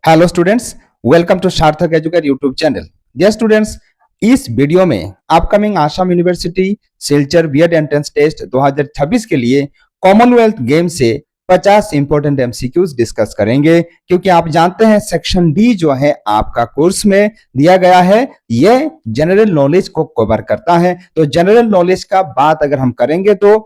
Hello students, welcome to Sarthak educate YouTube channel. Dear students, इस video में upcoming Assam university Silchar BEd entrance test 2026 के लिए Commonwealth game से 50 important MCQs discuss करेंगे, क्योंकि आप जानते हैं सेक्शन डी जो है आपका कोर्स में दिया गया है, यह जनरल नॉलेज को कवर करता है। तो जनरल नॉलेज का बात अगर हम करेंगे तो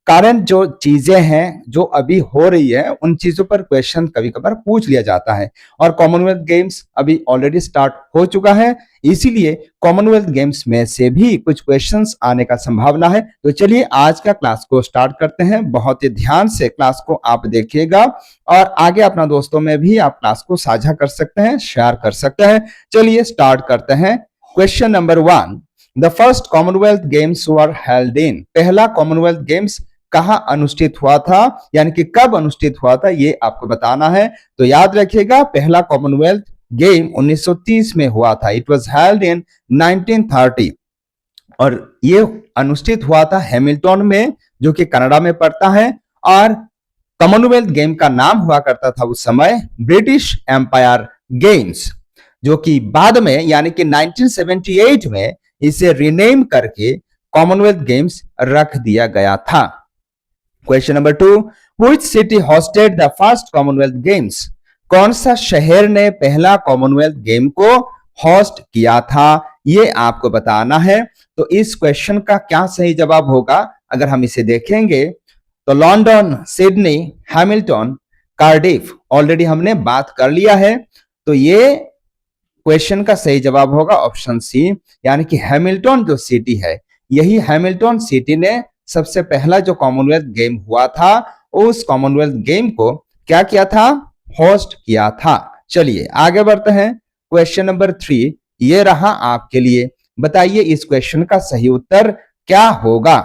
करंट जो चीजें हैं जो अभी हो रही है उन चीजों पर क्वेश्चन कभी कभार पूछ लिया जाता है, और कॉमनवेल्थ गेम्स अभी ऑलरेडी स्टार्ट हो चुका है, इसीलिए कॉमनवेल्थ गेम्स में से भी कुछ क्वेश्चंस आने का संभावना है। तो चलिए आज का क्लास को स्टार्ट करते हैं। बहुत ही ध्यान से क्लास को आप देखिएगा और आगे अपना दोस्तों में भी आप क्लास को साझा कर सकते हैं, शेयर कर सकते हैं। चलिए स्टार्ट करते हैं। Question number 1, the first Commonwealth Games were held in. पहला कॉमनवेल्थ गेम्स कहां अनुष्ठित हुआ था, यानी कि कब अनुष्ठित हुआ था, ये आपको बताना है। तो याद रखिएगा, पहला कॉमनवेल्थ गेम 1930 में हुआ था। इट वाज हेल्ड इन 1930 और ये अनुष्ठित हुआ था हैमिल्टन में, जो कि कनाडा में पड़ता है। और कॉमनवेल्थ गेम का नाम हुआ करता था उस समय ब्रिटिश एम्पायर गेम्स, जो कि बाद में यानी कि 1978 में इसे रीनेम करके कॉमनवेल्थ गेम्स रख दिया गया था। Question number 2, which city hosted the first Commonwealth games. कौन सा शहर ने पहला कॉमनवेल्थ गेम को होस्ट किया था, ये आपको बताना है। तो इस क्वेश्चन का क्या सही जवाब होगा, अगर हम इसे देखेंगे तो London, Sydney, Hamilton, Cardiff, already हमने बात कर लिया है। तो ये क्वेश्चन का सही जवाब होगा ऑप्शन सी, यानी कि हैमिल्टन जो सिटी है, यही हैमिल्टन सिटी ने सबसे पहला जो कॉमनवेल्थ गेम हुआ था उस कॉमनवेल्थ गेम को क्या किया था, होस्ट किया था। चलिए आगे बढ़ते हैं। क्वेश्चन नंबर 3 ये रहा आपके लिए। बताइए इस क्वेश्चन का सही उत्तर क्या होगा।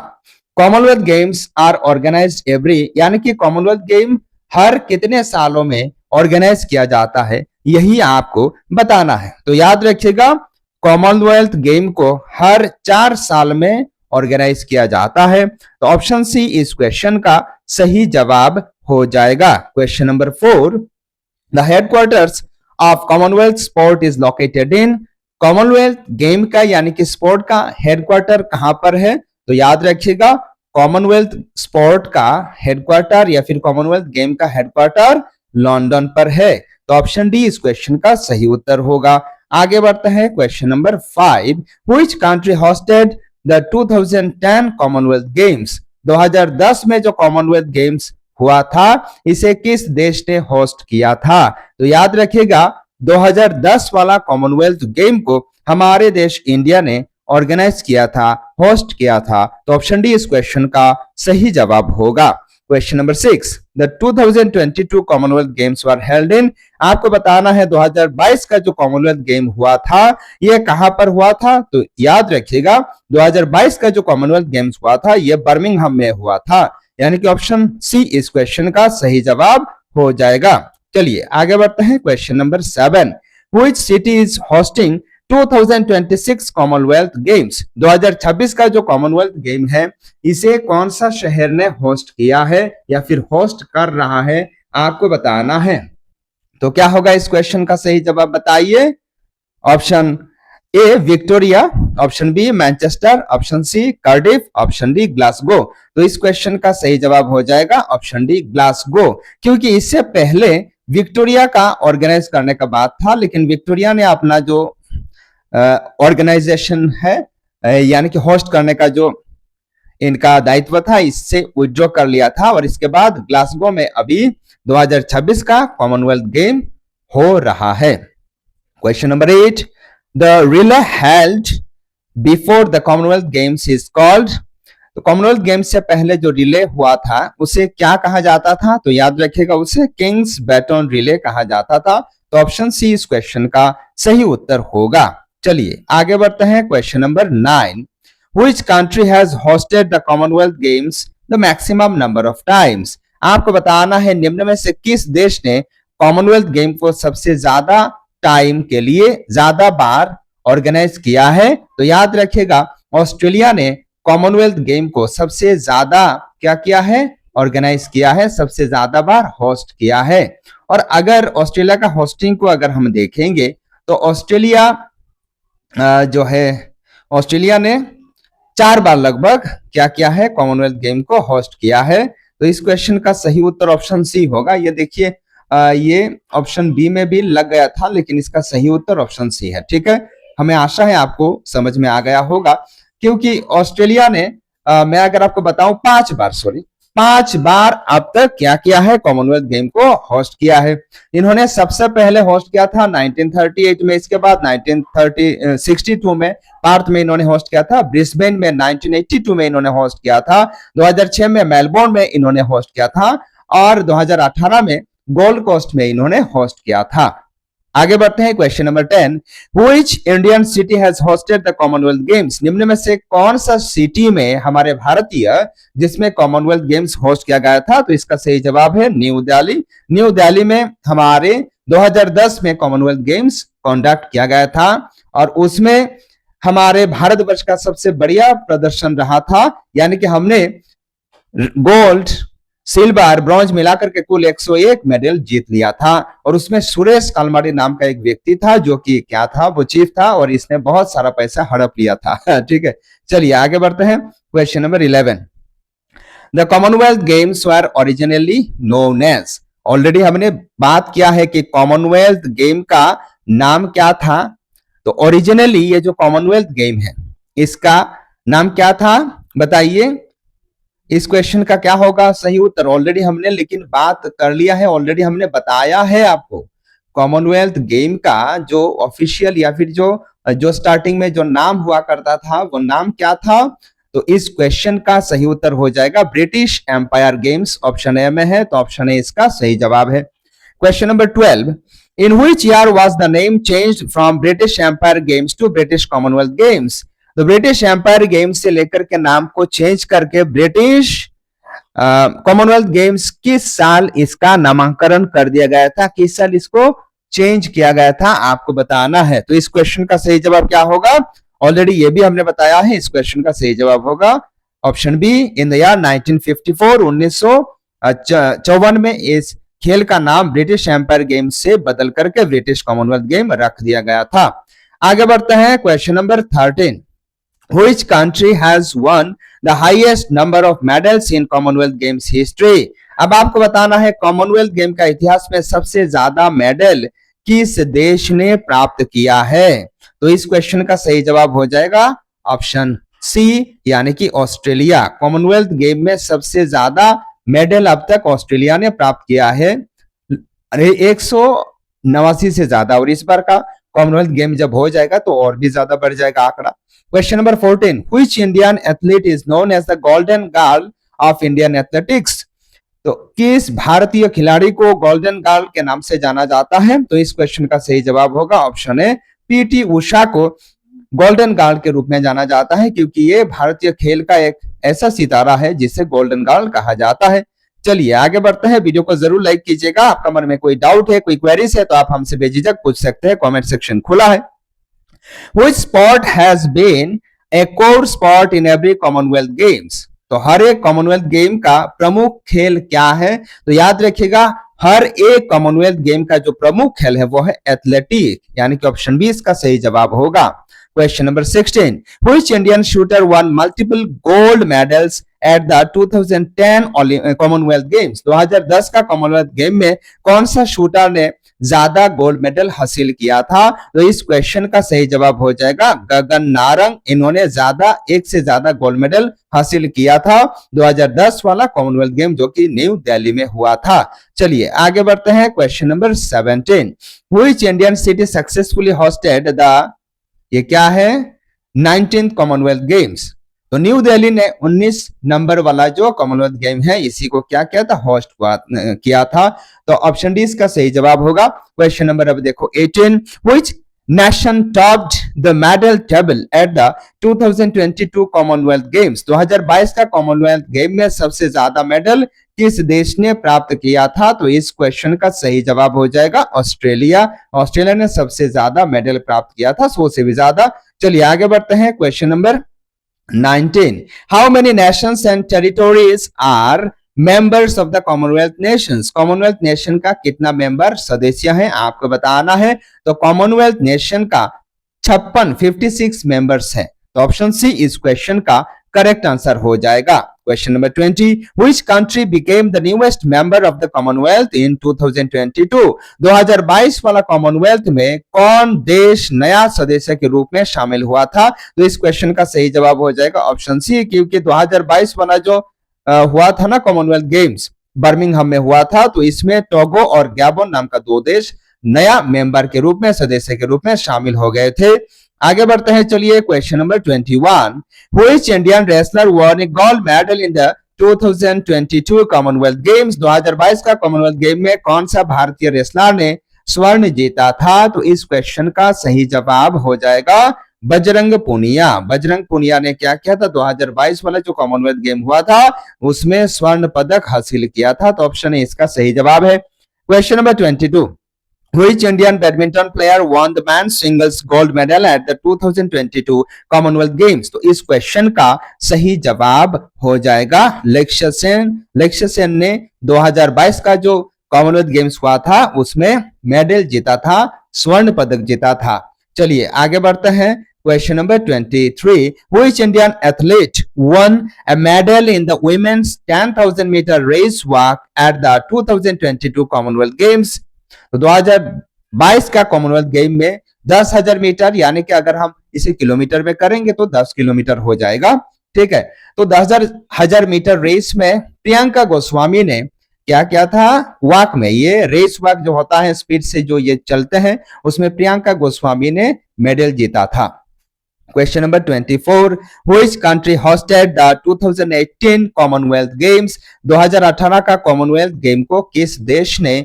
Commonwealth Games are organised every, यानी कि कॉमनवेल्थ गेम हर कितने सालों में ऑर्गेनाइज किया जाता है, यही आपको बताना है। तो याद रखिएगा, कॉमनवेल्थ गेम को हर 4 साल में ऑर्गेनाइज किया जाता है। तो ऑप्शन सी इस क्वेश्चन का सही जवाब हो जाएगा। Question number 4, the headquarters of Commonwealth sport is located in. Commonwealth game का यानी कि स्पोर्ट का हेडक्वार्टर कहां पर है, तो याद रखिएगा कॉमनवेल्थ स्पोर्ट का हेडक्वार्टर या फिर कॉमनवेल्थ गेम का हेडक्वार्टर लंदन पर है। तो ऑप्शन डी इस क्वेश्चन का सही उत्तर होगा। आगे बढ़ते हैं। Question number 5, which country hosted the 2010 Commonwealth games. 2010 में जो कॉमनवेल्थ गेम्स हुआ था, इसे किस देश ने होस्ट किया था। तो याद रखिएगा 2010 वाला कॉमनवेल्थ गेम को हमारे देश इंडिया ने ऑर्गेनाइज किया था, होस्ट किया था। तो ऑप्शन डी इस क्वेश्चन का सही जवाब होगा। Question number 6, the 2022 Commonwealth Games were held in. आपको बताना है 2022 का जो कॉमनवेल्थ गेम हुआ था यह कहां पर हुआ था। तो याद रखिएगा 2022 का जो कॉमनवेल्थ गेम्स हुआ था यह बर्मिंघम में हुआ था, यानी कि ऑप्शन सी इस क्वेश्चन का सही जवाब हो जाएगा। चलिए आगे बढ़ते हैं। Question number 7, which city is hosting 2026 Commonwealth games. 2026 का जो कॉमनवेल्थ गेम है इसे कौन सा शहर ने होस्ट किया है या फिर होस्ट कर रहा है, आपको बताना है। तो क्या होगा इस क्वेश्चन का सही जवाब बताइए। Option A Victoria, option B Manchester, option C Cardiff, option D Glasgow. तो इस क्वेश्चन का सही जवाब हो जाएगा ऑप्शन डी ग्लासगो, क्योंकि इससे पहले विक्टोरिया का ऑर्गेनाइज करने का बात था, लेकिन विक्टोरिया ने अपना जो ऑर्गेनाइजेशन है यानी कि होस्ट करने का जो इनका दायित्व था, इससे विड्रॉ कर लिया था, और इसके बाद ग्लासगो में अभी 2026 का कॉमनवेल्थ गेम हो रहा है। Question number 8, the relay held before the Commonwealth games is called. तो कॉमनवेल्थ गेम्स से पहले जो रिले हुआ था उसे क्या कहा जाता था, तो याद रखिएगा उसे किंग्स बैटन रिले कहा जाता था। तो ऑप्शन सी इस क्वेश्चन का सही उत्तर होगा। चलिए आगे बढ़ते हैं। Question number 9, which country has hosted the Commonwealth games the maximum number of times. आपको बताना है निम्न में से किस देश ने कॉमनवेल्थ गेम को सबसे ज्यादा टाइम के लिए ज्यादा बार ऑर्गेनाइज किया है। तो याद रखिएगा ऑस्ट्रेलिया ने कॉमनवेल्थ गेम को सबसे ज्यादा क्या किया है, ऑर्गेनाइज किया है, सबसे ज्यादा बार होस्ट किया है। और अगर ऑस्ट्रेलिया का होस्टिंग को अगर हम देखेंगे तो ऑस्ट्रेलिया जो है ऑस्ट्रेलिया ने 4 बार लगभग क्या किया है, कॉमनवेल्थ गेम को होस्ट किया है। तो इस क्वेश्चन का सही उत्तर ऑप्शन सी होगा। ये देखिए ये ऑप्शन बी में भी लग गया था, लेकिन इसका सही उत्तर ऑप्शन सी है। ठीक है, हमें आशा है आपको समझ में आ गया होगा, क्योंकि ऑस्ट्रेलिया ने मैं अगर आपको बताऊं 5 बार अब तक क्या किया है, कॉमनवेल्थ गेम को होस्ट किया है। इन्होंने सबसे पहले होस्ट किया था 1938 में, इसके बाद 1962 में पार्थ में इन्होंने होस्ट किया था, ब्रिस्बेन में 1982 में इन्होंने होस्ट किया था, 2006 में मेलबोर्न में इन्होंने होस्ट किया था और 2018 में गोल्ड कोस्ट में इन्होंने होस्ट किया था। आगे बढ़ते हैं question number 10, which Indian city has hosted the Commonwealth games. निम्न में से कौन सा सिटी में हमारे भारतीय जिसमें कॉमनवेल्थ गेम्स होस्ट किया गया था, तो इसका सही जवाब है न्यू दिल्ली। न्यू दिल्ली में हमारे 2010 में कॉमनवेल्थ गेम्स कंडक्ट किया गया था और उसमें हमारे भारतवर्ष का सबसे बढ़िया प्रदर्शन रहा था, यानी कि हमने गोल्ड, सिल्वर, ब्रॉन्ज मिलाकर के कुल 101 मेडल जीत लिया था। और उसमें सुरेश कालमाड़ी नाम का एक व्यक्ति था जो कि क्या था, वो चीफ था और इसने बहुत सारा पैसा हड़प लिया था। ठीक है, चलिए आगे बढ़ते हैं question number 11, the Commonwealth Games were originally known as. Already हमने बात किया है कि कॉमनवेल्थ गेम का नाम क्या था। तो ओरिजिनली ये जो कॉमनवेल्थ गेम है इसका नाम क्या था, बताइए। इस क्वेश्चन का क्या होगा सही उत्तर, ऑलरेडी हमने लेकिन बात कर लिया है, ऑलरेडी हमने बताया है आपको। कॉमनवेल्थ गेम का जो ऑफिशियल या फिर जो स्टार्टिंग में जो नाम हुआ करता था वो नाम क्या था। तो इस क्वेश्चन का सही उत्तर हो जाएगा British Empire Games, option A में है, तो ऑप्शन ए इसका सही जवाब है। Question number 12, in which year was the name changed from British Empire Games to British Commonwealth Games. तो ब्रिटिश एम्पायर गेम्स से लेकर के नाम को चेंज करके ब्रिटिश कॉमनवेल्थ गेम्स किस साल इसका नामकरण कर दिया गया था, किस साल इसको चेंज किया गया था, आपको बताना है। तो इस क्वेश्चन का सही जवाब क्या होगा, ऑलरेडी ये भी हमने बताया है। इस क्वेश्चन का सही जवाब होगा option B, in the year 1954, 1954 में इस खेल का नाम ब्रिटिश एम्पायर गेम्स से बदल करके ब्रिटिश कॉमनवेल्थ गेम रख दिया गया था। आगे बढ़ते हैं question number 13, Which country has won the highest number of medals in Commonwealth Games history? अब आपको बताना है कॉमनवेल्थ गेम का इतिहास में सबसे ज्यादा मेडल किस देश ने प्राप्त किया है। तो इस क्वेश्चन का सही जवाब हो जाएगा ऑप्शन सी, यानी कि ऑस्ट्रेलिया। कॉमनवेल्थ गेम में सबसे ज्यादा मेडल अब तक ऑस्ट्रेलिया ने प्राप्त किया है, 189 से ज्यादा, और इस बार का कॉमनवेल्थ गेम जब हो जाएगा तो और भी ज्यादा बढ़ जाएगा आंकड़ा। Question number 14, which Indian athlete is known as the golden girl of Indian athletics. तो किस भारतीय खिलाड़ी को गोल्डन गर्ल के नाम से जाना जाता है। तो इस क्वेश्चन का सही जवाब होगा ऑप्शन ए, पीटी उषा को गोल्डन गर्ल के रूप में जाना जाता है, क्योंकि ये भारतीय खेल का एक ऐसा सितारा है जिसे गोल्डन गर्ल कहा जाता है। चलिए आगे बढ़ते हैं, वीडियो को जरूर लाइक कीजिएगा। आपका मन में कोई डाउट है, कोई क्वेरीज है तो आप हमसे बेझिझक पूछ सकते हैं, कमेंट सेक्शन खुला है। Which sport has been a core sport in every Commonwealth Games? तो हर एक कॉमनवेल्थ गेम का प्रमुख खेल क्या है। तो याद रखिएगा हर एक कॉमनवेल्थ गेम का जो प्रमुख खेल है वो है एथलेटिक, यानी कि ऑप्शन बी इसका सही जवाब होगा। Question number 16, which Indian shooter won multiple gold medals at the 2010 Commonwealth games. 2010 का कॉमनवेल्थ गेम में कौन सा शूटर ने ज्यादा गोल्ड मेडल हासिल किया था। तो इस क्वेश्चन का सही जवाब हो जाएगा गगन नारंग। इन्होंने एक से ज्यादा गोल्ड मेडल हासिल किया था 2010 वाला कॉमनवेल्थ गेम जो कि न्यू दिल्ली में हुआ था। चलिए आगे बढ़ते हैं question number 17, which Indian city successfully hosted the, ये क्या है, 19th कॉमनवेल्थ गेम्स। तो न्यू दिल्ली ने 19 नंबर वाला जो कॉमनवेल्थ गेम है इसी को क्या किया था, होस्ट किया था। तो ऑप्शन डी इसका सही जवाब होगा। क्वेश्चन नंबर अब देखो 18, which nation topped the medal table eight the 2022 Commonwealth Games. 2022 का कॉमनवेल्थ गेम में सबसे ज्यादा मेडल किस देश ने प्राप्त किया था। तो इस क्वेश्चन का सही जवाब हो जाएगा ऑस्ट्रेलिया। ऑस्ट्रेलिया ने सबसे ज्यादा मेडल प्राप्त किया था, 100 से भी ज्यादा। चलिए आगे बढ़ते हैं question number 19, how many nations and territories are members of the Commonwealth nations, Commonwealth nation का कितना मेंबर सदस्य है आपको बताना है। तो कॉमनवेल्थ नेशन का 56 मेंबर्स हैं। तो ऑप्शन सी इस क्वेश्चन का करेक्ट आंसर हो जाएगा। Question number 20, which country became the newest member of the Commonwealth in 2022, 2022 वाला कॉमनवेल्थ में कौन देश नया सदस्य के रूप में शामिल हुआ था। तो इस क्वेश्चन का सही जवाब हो जाएगा ऑप्शन सी, क्योंकि 2022 वाला जो हुआ था ना कॉमनवेल्थ गेम्स, बर्मिंघम में हुआ था, तो इसमें टोगो और गैबोन नाम का दो देश नया मेंबर के रूप में, सदस्य के रूप में शामिल हो गए थे। आगे बढ़ते हैं, चलिए question number 21, which Indian wrestler won a gold medal in the 2022 Commonwealth Games, 2022 का कॉमनवेल्थ गेम में कौन सा भारतीय रेसलर ने स्वर्ण जीता था। तो इस क्वेश्चन का सही जवाब हो जाएगा बजरंग पूनिया। बजरंग पूनिया ने क्या किया था, 2022 वाला जो कॉमनवेल्थ गेम हुआ था उसमें स्वर्ण पदक हासिल किया था। तो ऑप्शन ए इसका सही जवाब है। Question number 22, which Indian badminton player won the men's singles gold medal at the 2022 Commonwealth Games। तो इस क्वेश्चन का सही जवाब हो जाएगा लक्ष्य सेन। लक्ष्य सेन ने 2022 का जो कॉमनवेल्थ गेम्स हुआ था उसमें मेडल जीता था, स्वर्ण पदक जीता था। चलिए आगे बढ़ते हैं, question number 23, which Indian athlete won a medal in the women's 10,000 meter race walk at the 2022 Commonwealth Games। तो 2022 का कॉमनवेल्थ गेम में 10,000 मीटर, यानी कि अगर हम इसे किलोमीटर में करेंगे तो 10 किलोमीटर हो जाएगा, ठीक है। तो 10,000 मीटर रेस में प्रियंका गोस्वामी ने क्या किया था, वॉक में, ये रेस वॉक जो होता है स्पीड से जो ये चलते हैं, उसमें प्रियंका गोस्वामी ने मेडल जीता था। Question number 24, which country hosted the 2018 Commonwealth games, 2018 का कॉमनवेल्थ गेम को किस देश ने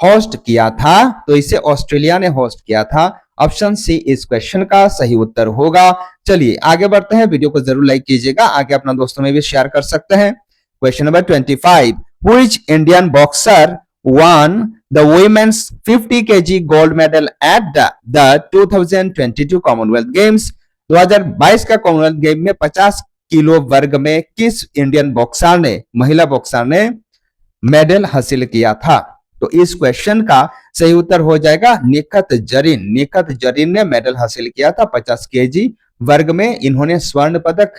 होस्ट किया था। तो इसे ऑस्ट्रेलिया ने होस्ट किया था। ऑप्शन सी इस क्वेश्चन का सही उत्तर होगा। चलिए आगे बढ़ते हैं, वीडियो को जरूर लाइक कीजिएगा, आगे अपना दोस्तों में भी शेयर कर सकते हैं। Question number 25, which Indian boxer won the women's 50 kg gold medal at the 2022 Commonwealth Games, 2022 का कॉमनवेल्थ गेम में 50 किलो वर्ग में किस इंडियन बॉक्सर ने, महिला बॉक्सर ने मेडल हासिल किया था। तो इस क्वेश्चन का सही उत्तर हो जाएगा निखत जरीन। निखत जरीन ने मेडल हासिल किया था 50 केजी वर्ग में, इन्होंने स्वर्ण पदक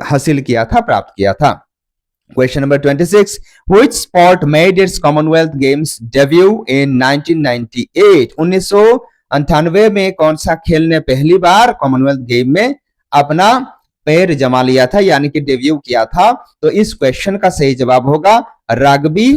हासिल किया था, प्राप्त किया था। Question number 26, which sport made it's Commonwealth games debut in 1998, 1998 में कौन सा खेल ने पहली बार कॉमनवेल्थ गेम में अपना पैर जमा लिया था, यानी कि डेब्यू किया था। तो इस क्वेश्चन का सही जवाब होगा रग्बी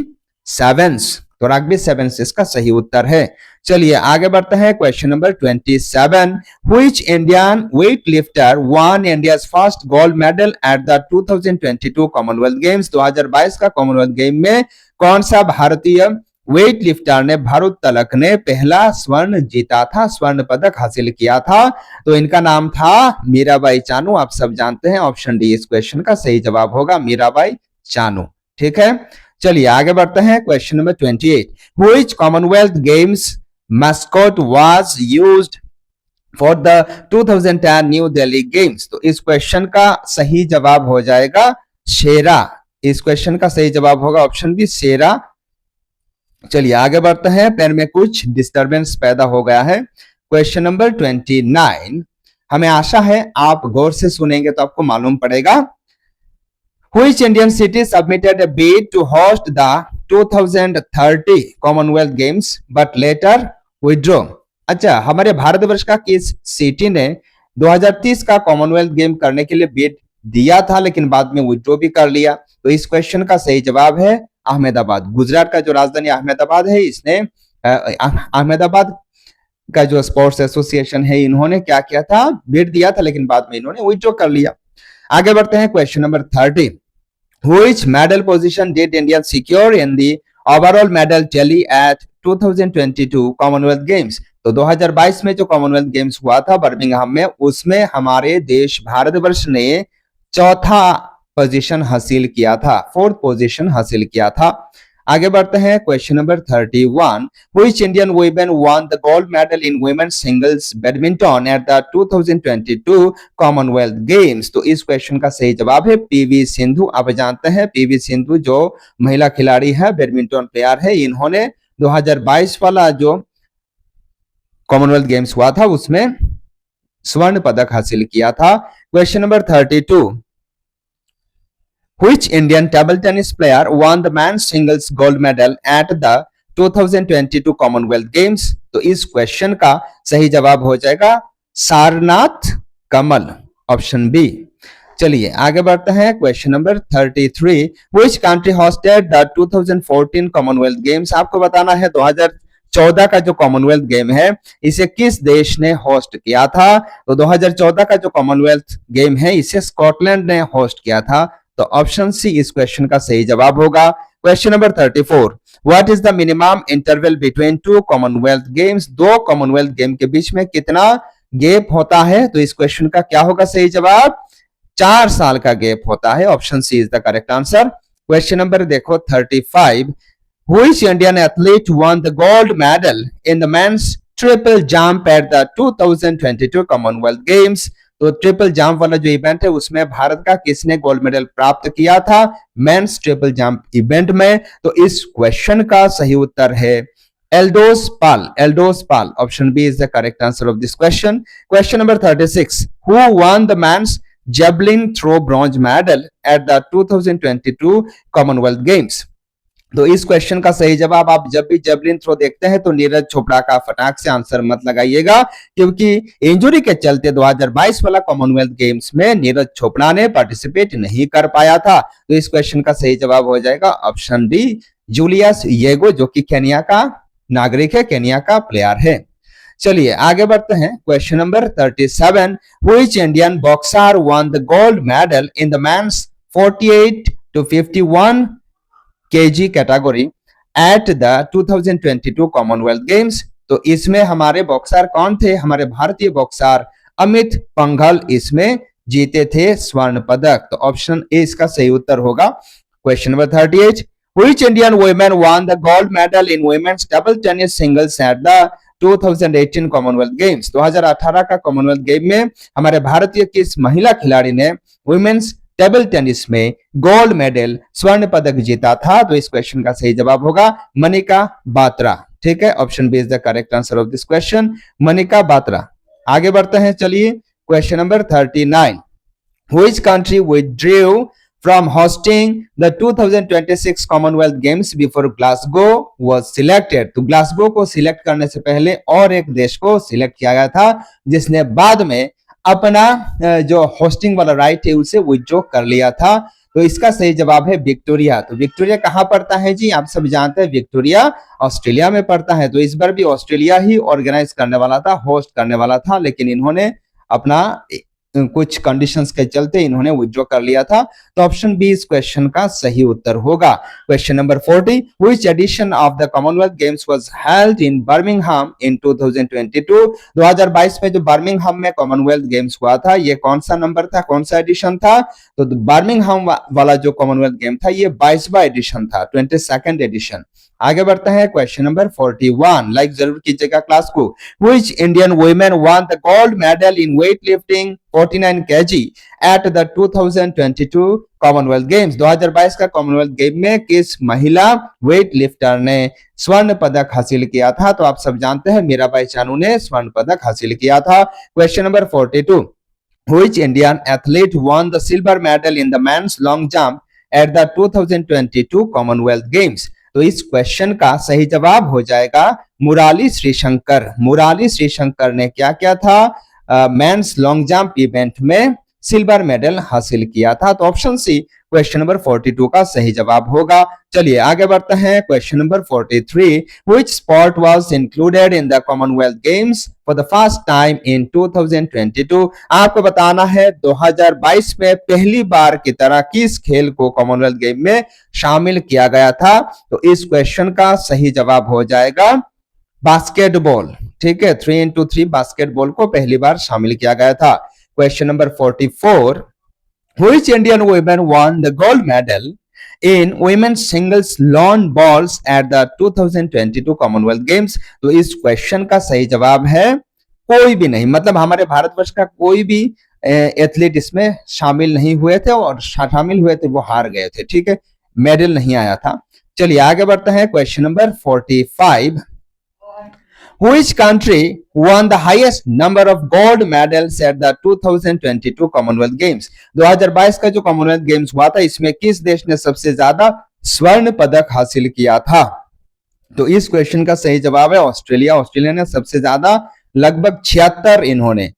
सेवेंस। तो रग्बी सेवेंस इसका सही उत्तर है। चलिए आगे बढ़ते हैं, question number 27, which Indian weight lifter one India's first gold medal at the 2022 Commonwealth Games, 2022 का कॉमनवेल्थ गेम में कौन सा भारतीय वेट लिफ्टर ने, भारोत्तोलक ने पहला स्वर्ण जीता था, स्वर्ण पदक हासिल किया था। तो इनका नाम था मीराबाई चानू। आप सब जानते हैं, ऑप्शन डी इस क्वेश्चन का सही जवाब होगा मीराबाई चानू, ठीक है। चलिए आगे बढ़ते हैं, question number 28, which Commonwealth games mascot was used for the 2010 new Delhi games. तो इस क्वेश्चन का सही जवाब हो जाएगा शेरा। इस क्वेश्चन का सही जवाब होगा ऑप्शन बी शेरा। चलिए आगे बढ़ते हैं, पेन में कुछ डिस्टरबेंस पैदा हो गया है। क्वेश्चन नंबर 29, हमें आशा है आप गौर से सुनेंगे तो आपको मालूम पड़ेगा। Which Indian city submitted a bid to host the 2030 Commonwealth Games but later withdrew? अच्छा, हमारे भारतवर्ष का किस सिटी ने 2030 का कॉमनवेल्थ गेम करने के लिए बिड दिया था लेकिन बाद में विड्रॉ भी कर लिया। तो इस क्वेश्चन का सही जवाब है अहमदाबाद। गुजरात का जो राजधानी अहमदाबाद है, इसने अहमदाबाद का जो स्पोर्ट्स एसोसिएशन है, इन्होंने क्या किया था, बिड दिया था लेकिन बाद में इन्होंने विड्रॉ कर लिया। आगे बढ़ते हैं, question number 30, Which medal position did India secure in the overall medal tally at 2022 Commonwealth Games? तो 2022 में जो कॉमनवेल्थ गेम्स हुआ था बर्मिंघम में, उसमें हमारे देश भारतवर्ष ने चौथा पोजीशन हासिल किया था, फोर्थ पोजीशन हासिल किया था। आगे बढ़ते हैं question number 31। Which Indian women won the gold medal in women's singles badminton at the 2022 Commonwealth Games? तो इस क्वेश्चन का सही जवाब है पीवी सिंधु। आप जानते हैं पीवी सिंधु जो महिला खिलाड़ी है, बैडमिंटन प्लेयर है, इन्होंने 2022 वाला जो कॉमनवेल्थ गेम्स हुआ था उसमें स्वर्ण पदक हासिल किया था। Question number 32। Which Indian table tennis player won the men's singles gold medal at the 2022 Commonwealth Games? तो इस क्वेश्चन का सही जवाब हो जाएगा सारनाथ कमल, ऑप्शन बी। चलिए आगे बढ़ते हैं question number 33। Which country hosted the 2014 Commonwealth games? आपको बताना है 2014 का जो कॉमनवेल्थ गेम है इसे किस देश ने होस्ट किया था? तो 2014 का जो कॉमनवेल्थ गेम है इसे स्कॉटलैंड ने होस्ट किया था। तो ऑप्शन सी इस क्वेश्चन का सही जवाब होगा। Question number 34। What is the minimum interval between two Commonwealth games? दो कॉमनवेल्थ गेम के बीच में कितना गैप होता है? तो इस क्वेश्चन का क्या होगा सही जवाब? 4 साल का गैप होता है। Option C is the correct answer. Question number देखो 35। Which Indian athlete won the gold medal in the men's triple jump at the 2022 Commonwealth Games? तो ट्रिपल जंप वाला जो इवेंट है उसमें भारत का किसने गोल्ड मेडल प्राप्त किया था मेंस ट्रिपल जंप इवेंट में? तो इस क्वेश्चन का सही उत्तर है Eldhose Paul. Eldhose Paul, option B is the correct answer of this question. Question number 36। Who won the men's javelin throw bronze medal at the 2022 Commonwealth Games? तो इस क्वेश्चन का सही जवाब, आप जब भी जेवलिन थ्रो देखते हैं तो नीरज चोपड़ा का फटाक से आंसर मत लगाइएगा, क्योंकि इंजुरी के चलते 2022 वाला कॉमनवेल्थ गेम्स में नीरज चोपड़ा ने पार्टिसिपेट नहीं कर पाया था। तो इस क्वेश्चन का सही जवाब हो जाएगा ऑप्शन डी जूलियस येगो, जो कि केनिया का नागरिक है, केनिया का प्लेयर है। चलिए आगे बढ़ते हैं question number 37। Which Indian boxer won the gold medal in the men's 48 to 51 kg category at the 2022 Commonwealth Games? तो इसमें हमारे बॉक्सर कौन थे? हमारे भारतीय बॉक्सर अमित पंघल इसमें जीते थे स्वर्ण पदक। तो ऑप्शन ए इसका सही उत्तर होगा। Question number 38। Which Indian women won the gold medal in women's table tennis singles at the 2018 Commonwealth games? 2018 का कॉमनवेल्थ गेम में हमारे भारतीय किस महिला खिलाड़ी ने वुमेन्स टेबल टेनिस में गोल्ड मेडल स्वर्ण पदक जीता था? तो इस क्वेश्चन का सही जवाब होगा मनिका बात्रा। ठीक है, option B is the correct answer of this question, Manika Batra. आगे बढ़ते हैं, चलिए question number 39। Which country withdrew from hosting the 2026 Commonwealth Games before Glasgow was selected? तो ग्लासगो को सिलेक्ट करने से पहले और एक देश को सिलेक्ट किया गया था जिसने बाद में अपना जो होस्टिंग वाला राइट है उसे विथड्रॉ कर लिया था। तो इसका सही जवाब है विक्टोरिया। तो विक्टोरिया कहाँ पड़ता है जी? आप सब जानते हैं विक्टोरिया ऑस्ट्रेलिया में पड़ता है। तो इस बार भी ऑस्ट्रेलिया ही ऑर्गेनाइज करने वाला था, होस्ट करने वाला था, लेकिन इन्होंने अपना कुछ कंडीशंस के चलते इन्होंने विथड्रॉ कर लिया था। तो ऑप्शन बी इस क्वेश्चन का सही उत्तर होगा। Question number 40। Which edition of the Commonwealth Games was held in Birmingham in 2022? 2022 में जो बर्मिंघम में कॉमनवेल्थ गेम्स हुआ था ये कौन सा नंबर था, कौन सा एडिशन था? तो बर्मिंघम वाला जो कॉमनवेल्थ गेम था ये 22वां एडिशन था, 22nd एडिशन। आगे बढ़ते हैं क्वेश्चन नंबर 41। लाइक जरूर कीजिएगा क्लास को। Which Indian women won the gold medal in weight lifting 49 kg eight the 2022 Commonwealth Games? 2022 का कॉमनवेल्थ गेम में किस महिला वेट लिफ्टर ने स्वर्ण पदक हासिल किया था? तो आप सब जानते हैं मीराबाई चानू ने स्वर्ण पदक हासिल किया था। Question number 42। Which Indian athlete won the silver medal in the men's long jump at the 2022 Commonwealth Games? तो इस क्वेश्चन का सही जवाब हो जाएगा मुराली श्रीशंकर। मुराली श्रीशंकर ने क्या किया था? मेंस लॉन्ग जंप इवेंट में सिल्वर मेडल हासिल किया था। तो ऑप्शन सी क्वेश्चन नंबर 42 का सही जवाब होगा। चलिए आगे बढ़ते हैं question number 43। Which sport was included in the Commonwealth games for the first time in 2022? आपको बताना है 2022 में पहली बार की तरह किस खेल को कॉमनवेल्थ गेम में शामिल किया गया था? तो इस क्वेश्चन का सही जवाब हो जाएगा बास्केटबॉल। ठीक है, 3x3 बास्केटबॉल को पहली बार शामिल किया गया था। Question number 44। Which Indian women won the gold medal in women's singles lawn bowls at the 2022 Commonwealth Games. तो इस क्वेश्चन का सही जवाब है कोई भी नहीं, मतलब हमारे भारतवर्ष का कोई भी एथलीट इसमें शामिल नहीं हुए थे, और शामिल हुए थे वो हार गए थे, ठीक है, मेडल नहीं आया था। चलिए आगे बढ़ते हैं, question number 45। Which country won the highest number of gold medals at the 2022 Commonwealth Games? 2022 का जो कॉमनवेल्थ गेम्स हुआ था, इसमें किस देश ने सबसे ज्यादा स्वर्ण पदक हासिल किया था? तो इस क्वेश्चन का सही जवाब है ऑस्ट्रेलिया। ऑस्ट्रेलिया ने सबसे ज्यादा लगभग 76 इन्होंने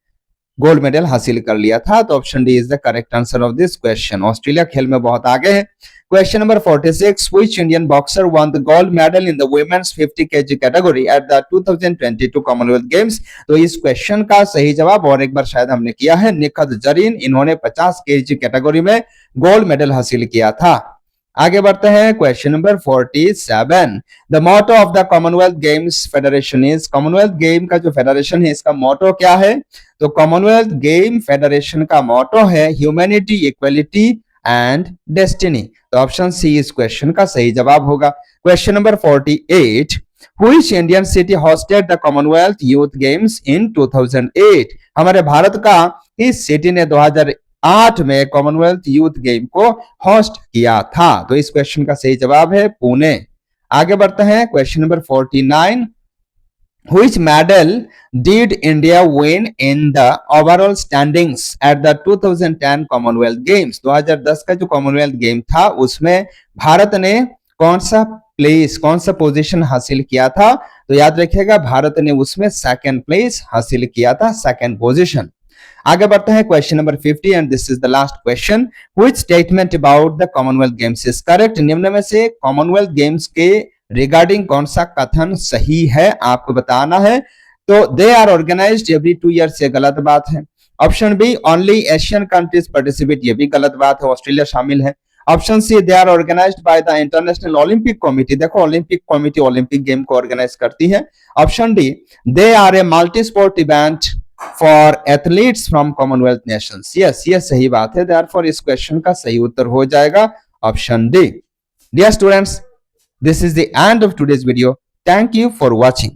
गोल्ड मेडल हासिल कर लिया था। तो option D is the correct answer of this question. Australia खेल में बहुत आगे है। Question number 46, which Indian boxer won the gold medal in the women's 50 kg category at the 2022 Commonwealth Games? तो इस क्वेश्चन का सही जवाब और एक बार शायद हमने किया है, निखत जरीन, इन्होंने 50 kg कैटेगरी में गोल्ड मेडल हासिल किया था। आगे बढ़ते हैं, question number 47। The motto of the Commonwealth Games Federation is? Commonwealth game का जो फेडरेशन है इसका मोटो क्या है? तो कॉमनवेल्थ गेम फेडरेशन का मोटो है ह्यूमैनिटी, इक्वलिटी एंड डेस्टिनी। तो ऑप्शन सी इस क्वेश्चन का सही जवाब होगा। Question number 48, which Indian city hosted the Commonwealth Youth Games in 2008? हमारे भारत का इस सिटी ने 2008 में कॉमनवेल्थ यूथ गेम को होस्ट किया था। तो इस क्वेश्चन का सही जवाब है पुणे। आगे बढ़ते हैं, question number 49, Which medal did India win in the overall standings at the 2010 Commonwealth Games? 2010 का जो कॉमनवेल्थ गेम था उसमें भारत ने कौन सा पोजीशन हासिल किया था? तो याद रखिएगा भारत ने उसमें सेकंड प्लेस हासिल किया था, सेकंड पोजीशन। आगे बढ़ते हैं, question number 50 and this is the last question. Which statement about the Commonwealth games is correct? निम्न में से कॉमनवेल्थ गेम्स के रिगार्डिंग कौन सा कथन सही है आपको बताना है। तो they are organised every 2 years, ये गलत बात है। Option B, only Asian countries participate, ये भी गलत बात है, ऑस्ट्रेलिया शामिल है। Option C, they are organised by the International Olympic Committee, देखो ओलंपिक कमिटी ओलंपिक गेम को ऑर्गेनाइज करती है। Option D, they are a multi sport event for athletes from Commonwealth nations. Yes, ये सही बात है, देयरफॉर इस क्वेश्चन का सही उत्तर हो जाएगा option D. Dear students, this is the end of today's video. Thank you for watching.